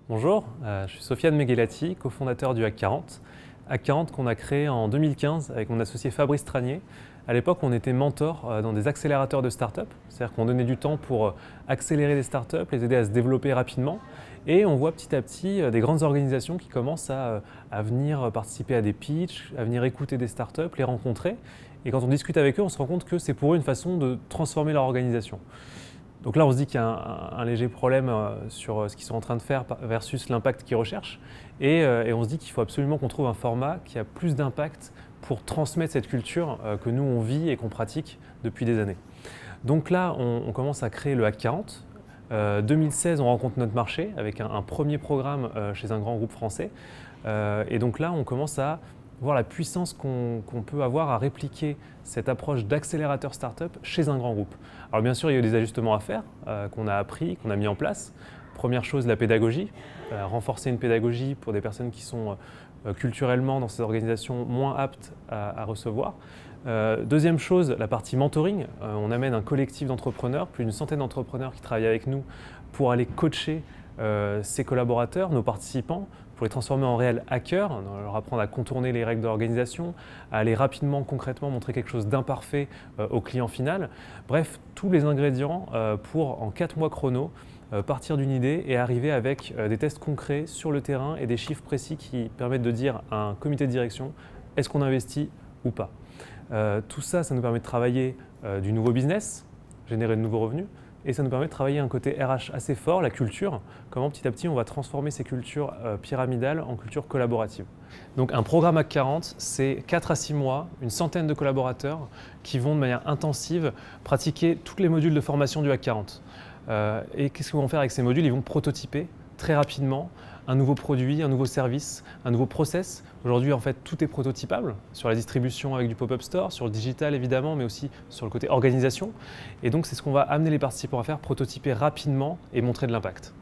Bonjour, je suis Sofiane Meghelati, cofondateur du Hack 40. Hack 40 qu'on a créé en 2015 avec mon associé Fabrice Tranier. À l'époque, on était mentor dans des accélérateurs de start-up, c'est-à-dire qu'on donnait du temps pour accélérer les start-up, les aider à se développer rapidement. Et on voit petit à petit des grandes organisations qui commencent à venir participer à des pitchs, à venir écouter des start-up, les rencontrer. Et quand on discute avec eux, on se rend compte que c'est pour eux une façon de transformer leur organisation. Donc là, on se dit qu'il y a un léger problème sur ce qu'ils sont en train de faire versus l'impact qu'ils recherchent. Et on se dit qu'il faut absolument qu'on trouve un format qui a plus d'impact pour transmettre cette culture que nous, on vit et qu'on pratique depuis des années. Donc là, on commence à créer le Hack 40. 2016, on rencontre notre marché avec un premier programme chez un grand groupe français. Et donc là, on commence à voir la puissance qu'on peut avoir à répliquer cette approche d'accélérateur startup chez un grand groupe. Alors bien sûr, il y a eu des ajustements à faire qu'on a appris, qu'on a mis en place. Première chose, la pédagogie, renforcer une pédagogie pour des personnes qui sont culturellement dans ces organisations moins aptes à recevoir. Deuxième chose, la partie mentoring. On amène un collectif d'entrepreneurs, plus d'une centaine d'entrepreneurs qui travaillent avec nous pour aller coacher ces collaborateurs, nos participants, pour les transformer en réels hackers, leur apprendre à contourner les règles d'organisation, à aller rapidement, concrètement montrer quelque chose d'imparfait au client final. Bref, tous les ingrédients pour, en 4 mois chrono, partir d'une idée et arriver avec des tests concrets sur le terrain et des chiffres précis qui permettent de dire à un comité de direction est-ce qu'on investit ou pas. Tout ça, ça nous permet de travailler du nouveau business, générer de nouveaux revenus, et ça nous permet de travailler un côté RH assez fort, la culture, comment petit à petit on va transformer ces cultures pyramidales en cultures collaboratives. Donc un programme Hack 40, c'est 4 à 6 mois, une centaine de collaborateurs qui vont de manière intensive pratiquer tous les modules de formation du Hack 40. Et qu'est-ce qu'ils vont faire avec ces modules? Ils vont prototyper très rapidement un nouveau produit, un nouveau service, un nouveau process. Aujourd'hui, en fait, tout est prototypable sur la distribution avec du pop-up store, sur le digital évidemment, mais aussi sur le côté organisation. Et donc, c'est ce qu'on va amener les participants à faire, prototyper rapidement et montrer de l'impact.